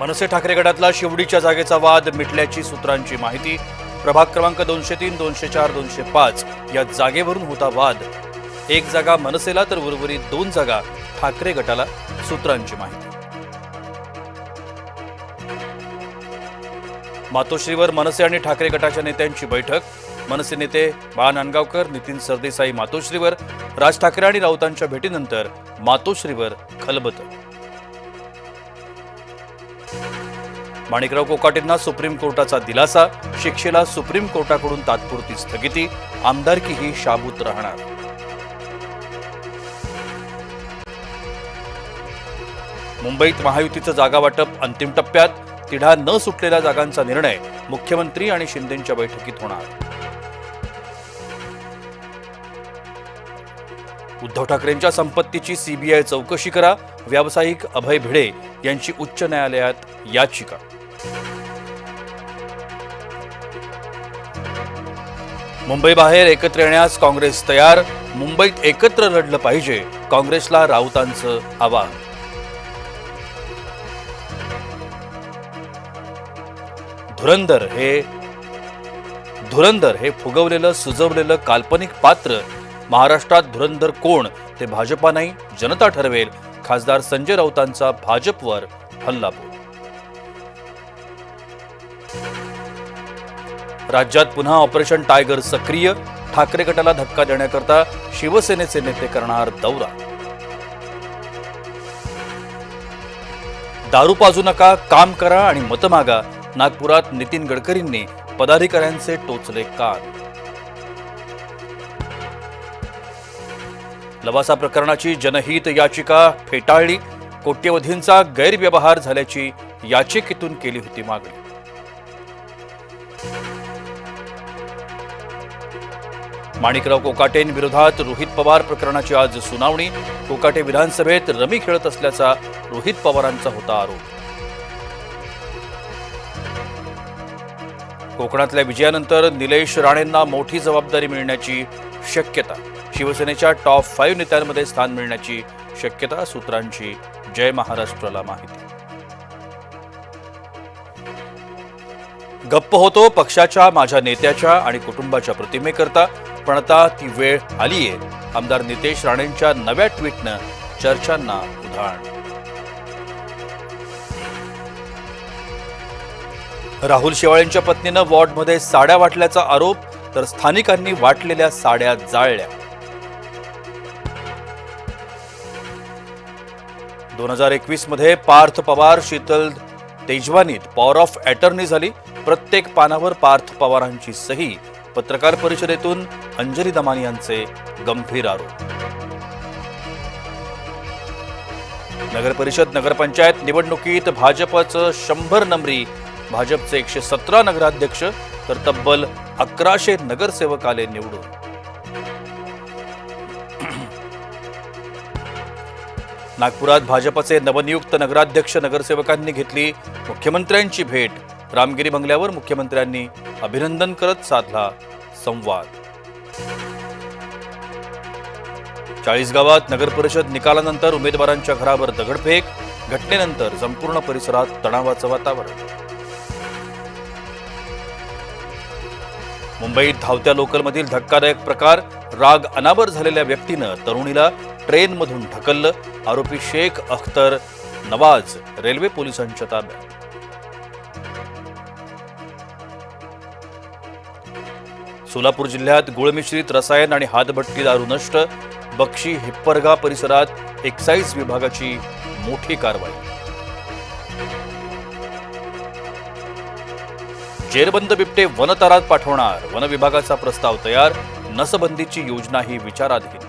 मनसे ठाकरे गटातला शिवडीच्या जागेचा वाद मिटल्याची सूत्रांची माहिती। प्रभाग क्रमांक 203, 204, 205 या जागेवरून होता वाद। एक जागा मनसेला तर उर्वरित 2 जागा ठाकरे गटाला, सूत्रांची माहिती। मातोश्रीवर मनसे आणि ठाकरे गटाच्या नेत्यांची बैठक। मनसे नेते बाळा नांदगावकर, नितीन सरदेसाई मातोश्रीवर। राज ठाकरे आणि राऊतांच्या भेटीनंतर मातोश्रीवर खलबत। माणिकराव कोकाटेंना सुप्रीम कोर्टाचा दिलासा। शिक्षेला सुप्रीम कोर्टाकडून तात्पुरती स्थगिती। आमदारकी ही शाबूत राहणार। मुंबईत महायुतीचं जागा वाटप अंतिम टप्प्यात। तिढा न सुटलेल्या जागांचा निर्णय मुख्यमंत्री आणि शिंदेंच्या बैठकीत होणार। उद्धव ठाकरेंच्या संपत्तीची सीबीआय चौकशी करा। व्यावसायिक अभय भिडे यांची उच्च न्यायालयात याचिका। मुंबई बाहेर एकत्र येण्यास काँग्रेस तयार। मुंबईत एकत्र लढलं पाहिजे, काँग्रेसला राऊतांचं आवाहन। धुरंधर हे फुगवलेलं सुजवलेलं काल्पनिक पात्र। महाराष्ट्रात धुरंधर कोण ते भाजपा नाही, जनता ठरवेल। खासदार संजय राऊतांचा भाजपवर हल्लाबोल। राज्यात पुन्हा ऑपरेशन टायगर सक्रिय। ठाकरे गटाला धक्का देण्याकरता शिवसेनेचे नेते करणार दौरा। दारू पाजू नका, काम करा आणि मतं मागा। नागपुरात नितीन गडकरींनी पदाधिकाऱ्यांचे टोचले कान। लवासा प्रकरणाची जनहित याचिका फेटाळली। कोट्यवधींचा गैरव्यवहार झाल्याची याचिकेतून केली होती मागणी। माणिकराव कोकाटेंविरोधात रोहित पवार प्रकरणाची आज सुनावणी। कोकाटे विधानसभेत रमी खेळत असल्याचा रोहित पवारांचा होता आरोप। कोकणातल्या विजयानंतर निलेश राणेंना मोठी जबाबदारी मिळण्याची शक्यता। शिवसेनेच्या टॉप 5 नेत्यांमध्ये स्थान मिळण्याची शक्यता, सूत्रांची जय महाराष्ट्राला माहिती। गप्प होतो पक्षाच्या, माझ्या नेत्याच्या आणि कुटुंबाच्या प्रतिमेकरता, पण आता ती वेळ आलीये। आमदार नितेश राणेंच्या नव्या ट्विटनं चर्चांना उधाण। राहुल शेवाळेंच्या पत्नीनं वॉर्डमध्ये साड्या वाटल्याचा आरोप, तर स्थानिकांनी वाटलेल्या साड्या जाळल्या। 2021 मध्ये पार्थ पवार शीतल तेजवानीत पॉवर ऑफ अटर्नी झाली। प्रत्येक पानावर पार्थ पवारांची सही। पत्रकार परिषदेतून अंजली दमानी यांचे गंभीर आरोप। नगरपरिषद नगरपंचायत निवडणुकीत भाजपचं 100 नंबरी। भाजपचे 117 नगराध्यक्ष तर तब्बल 1100 नगरसेवक आले निवडून। नागपुरात भाजपचे नवनियुक्त नगराध्यक्ष नगरसेवकांनी घेतली मुख्यमंत्र्यांची भेट। रामगिरी बंगल्यावर मुख्यमंत्र्यांनी अभिनंदन करत साधला संवाद। 40 गावात नगरपरिषद निकालानंतर उमेदवारांच्या घरावर दगडफेक। घटनेनंतर संपूर्ण परिसरात तणावाचं वातावरण। मुंबईत धावत्या लोकलमधील धक्कादायक प्रकार। राग अनावर झालेल्या व्यक्तीनं तरुणीला ट्रेनमधून ढकललं। आरोपी शेख अख्तर नवाज रेल्वे पोलिसांच्या ताब्यात। सोलापूर जिल्ह्यात गुळमिश्रित रसायन आणि हातभट्टी दारू नष्ट। बक्षी हिप्परगा परिसरात एक्साईज विभागाची मोठी कारवाई। जेरबंद बिबटे वनतारात पाठवणार, वन विभागाचा प्रस्ताव तयार। नसबंदीची योजनाही विचाराधीन।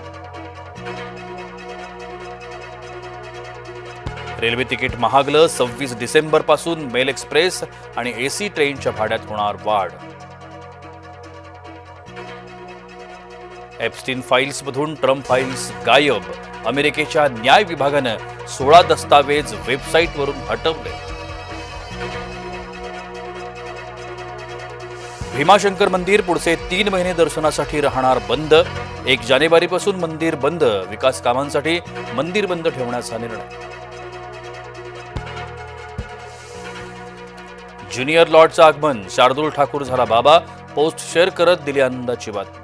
Railway ticket महागलं। 26 डिसेंबर पासून मेल एक्सप्रेस आणि एसी ट्रेनच्या भाड्यात होणार वाढ। एप्स्टीन फाईल्समधून ट्रम्प फाईल्स गायब। अमेरिकेच्या न्याय विभागानं 16 दस्तावेज वेबसाईटवरून हटवले। भीमाशंकर मंदिर पुढचे 3 महिने दर्शनासाठी राहणार बंद। 1 जानेवारीपासून मंदिर बंद। विकास कामांसाठी मंदिर बंद ठेवण्याचा निर्णय। ज्युनियर लॉर्डचं आगमन, शार्दूल ठाकूर झाला बाबा, पोस्ट शेअर करत दिली आनंदाची बातमी.